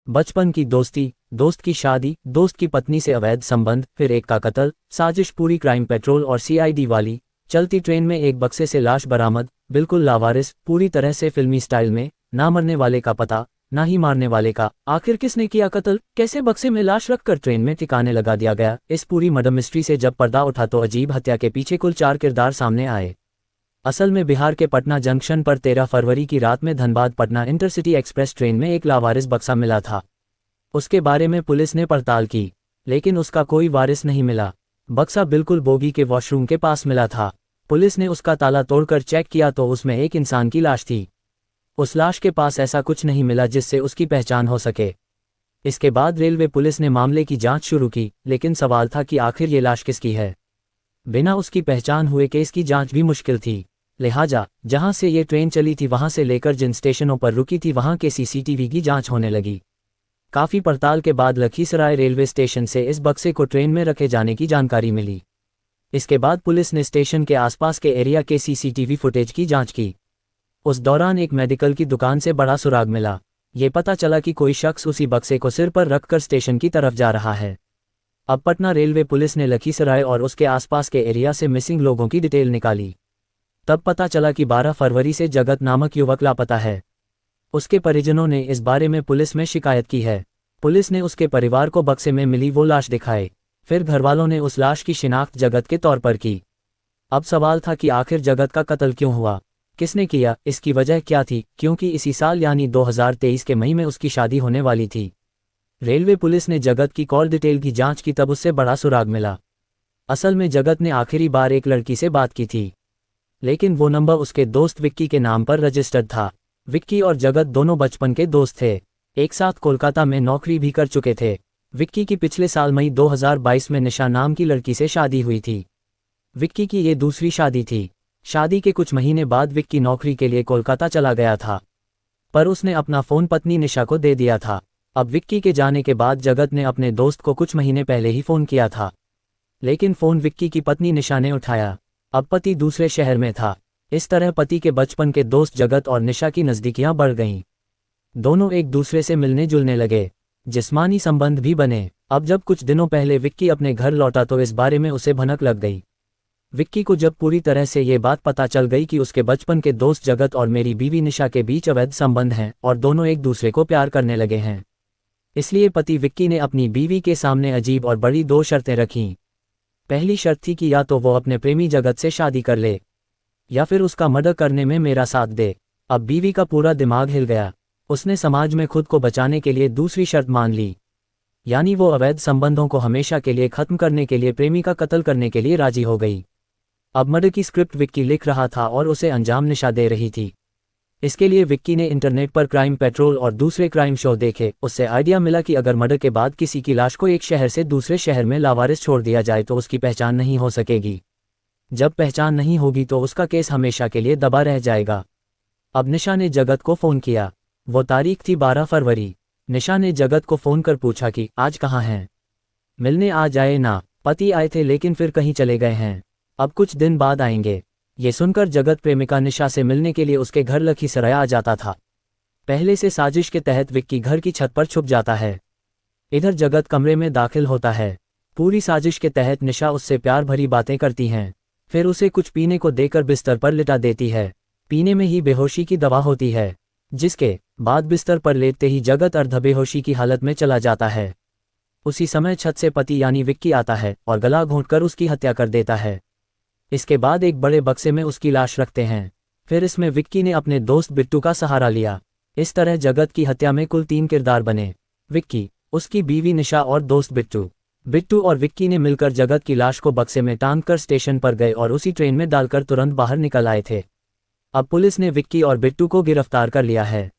बचपन की दोस्ती, दोस्त की शादी, दोस्त की पत्नी से अवैध संबंध, फिर एक का कत्ल, साजिश। पूरी क्राइम पेट्रोल और सीआईडी वाली। चलती ट्रेन में एक बक्से से लाश बरामद, बिल्कुल लावारिस, पूरी तरह से फिल्मी स्टाइल में। ना मरने वाले का पता, ना ही मारने वाले का। आखिर किसने किया कत्ल, कैसे बक्से में लाश रखकर ट्रेन में ठिकाने लगा दिया गया। इस पूरी मर्डर मिस्ट्री से जब पर्दा उठा तो अजीब हत्या के पीछे कुल 4 किरदार सामने आए। असल में बिहार के पटना जंक्शन पर 13 फरवरी की रात में Dhanbad Patna intercity express train में एक लावारिस बक्सा मिला था। उसके बारे में पुलिस ने पड़ताल की, लेकिन उसका कोई वारिस नहीं मिला। बक्सा बिल्कुल बोगी के वॉशरूम के पास मिला था। पुलिस ने उसका ताला तोड़कर चेक किया तो उसमें एक इंसान की लाश थी। उस लाश के पास ऐसा कुछ नहीं मिला जिससे उसकी पहचान हो सके। इसके बाद रेलवे पुलिस ने मामले की जांच शुरू की, लेकिन सवाल था कि आखिर ये लाश किसकी है। बिना उसकी पहचान हुए केस की जांच भी मुश्किल थी। लिहाजा जहां से ये ट्रेन चली थी वहां से लेकर जिन स्टेशनों पर रुकी थी वहां के सीसीटीवी की जांच होने लगी। काफी पड़ताल के बाद लखीसराय रेलवे स्टेशन से इस बक्से को ट्रेन में रखे जाने की जानकारी मिली। इसके बाद पुलिस ने स्टेशन के आसपास के एरिया के सीसीटीवी फुटेज की जांच की। उस दौरान एक मेडिकल की दुकान से बड़ा सुराग मिला। ये पता चला कि कोई शख्स उसी बक्से को सिर पर रखकर स्टेशन की तरफ जा रहा है। अब पटना रेलवे पुलिस ने लखीसराय और उसके आसपास के एरिया से मिसिंग लोगों की डिटेल निकाली। तब पता चला कि 12 फरवरी से जगत नामक युवक लापता है। उसके परिजनों ने इस बारे में पुलिस में शिकायत की है। पुलिस ने उसके परिवार को बक्से में मिली वो लाश दिखाई। फिर घरवालों ने उस लाश की शिनाख्त जगत के तौर पर की। अब सवाल था कि आखिर जगत का कत्ल क्यों हुआ, किसने किया, इसकी वजह क्या थी, क्योंकि इसी साल यानी 2023 के मई में उसकी शादी होने वाली थी। रेलवे पुलिस ने जगत की कॉल डिटेल की जांच की, तब उससे बड़ा सुराग मिला। असल में जगत ने आखिरी बार एक लड़की से बात की थी, लेकिन वो नंबर उसके दोस्त विक्की के नाम पर रजिस्टर्ड था। विक्की और जगत दोनों बचपन के दोस्त थे, एक साथ कोलकाता में नौकरी भी कर चुके थे। विक्की की पिछले साल मई 2022 में निशा नाम की लड़की से शादी हुई थी। विक्की की ये दूसरी शादी थी। शादी के कुछ महीने बाद विक्की नौकरी के लिए कोलकाता चला गया था, पर उसने अपना फ़ोन पत्नी निशा को दे दिया था। अब विक्की के जाने के बाद जगत ने अपने दोस्त को कुछ महीने पहले ही फ़ोन किया था, लेकिन फ़ोन विक्की की पत्नी निशा ने उठाया। अब पति दूसरे शहर में था। इस तरह पति के बचपन के दोस्त जगत और निशा की नज़दीकियां बढ़ गईं। दोनों एक दूसरे से मिलने जुलने लगे, जिस्मानी संबंध भी बने। अब जब कुछ दिनों पहले विक्की अपने घर लौटा तो इस बारे में उसे भनक लग गई। विक्की को जब पूरी तरह से ये बात पता चल गई कि उसके बचपन के दोस्त जगत और मेरी बीवी निशा के बीच अवैध संबंध हैं और दोनों एक दूसरे को प्यार करने लगे हैं, इसलिए पति विक्की ने अपनी बीवी के सामने अजीब और बड़ी 2 शर्तें रखीं। पहली शर्त थी कि या तो वो अपने प्रेमी जगत से शादी कर ले या फिर उसका मर्डर करने में मेरा साथ दे। अब बीवी का पूरा दिमाग हिल गया। उसने समाज में खुद को बचाने के लिए दूसरी शर्त मान ली, यानी वो अवैध संबंधों को हमेशा के लिए खत्म करने के लिए प्रेमी का कत्ल करने के लिए राजी हो गई। अब मर्डर की स्क्रिप्ट विक्की लिख रहा था और उसे अंजाम निशा दे रही थी। इसके लिए विक्की ने इंटरनेट पर क्राइम पेट्रोल और दूसरे क्राइम शो देखे। उससे आइडिया मिला कि अगर मर्डर के बाद किसी की लाश को एक शहर से दूसरे शहर में लावारिस छोड़ दिया जाए तो उसकी पहचान नहीं हो सकेगी। जब पहचान नहीं होगी तो उसका केस हमेशा के लिए दबा रह जाएगा। अब निशा ने जगत को फ़ोन किया। वो तारीख थी 12 फरवरी। निशा ने जगत को फ़ोन कर पूछा कि आज कहाँ हैं, मिलने आ जाए ना। पति आए थे लेकिन फिर कहीं चले गए हैं, अब कुछ दिन बाद आएंगे। ये सुनकर जगत प्रेमिका निशा से मिलने के लिए उसके घर लखीसराय आ जाता था। पहले से साजिश के तहत विक्की घर की छत पर छुप जाता है। इधर जगत कमरे में दाखिल होता है। पूरी साजिश के तहत निशा उससे प्यार भरी बातें करती हैं, फिर उसे कुछ पीने को देकर बिस्तर पर लिटा देती है। पीने में ही बेहोशी की दवा होती है, जिसके बाद बिस्तर पर लेटते ही जगत अर्धबेहोशी की हालत में चला जाता है। उसी समय छत से पति यानी विक्की आता है और गला घोंटकर उसकी हत्या कर देता है। इसके बाद एक बड़े बक्से में उसकी लाश रखते हैं। फिर इसमें विक्की ने अपने दोस्त बिट्टू का सहारा लिया। इस तरह जगत की हत्या में कुल 3 किरदार बने, विक्की, उसकी बीवी निशा और दोस्त बिट्टू। बिट्टू और विक्की ने मिलकर जगत की लाश को बक्से में टांगकर स्टेशन पर गए और उसी ट्रेन में डालकर तुरंत बाहर निकल आए थे। अब पुलिस ने विक्की और बिट्टू को गिरफ्तार कर लिया है।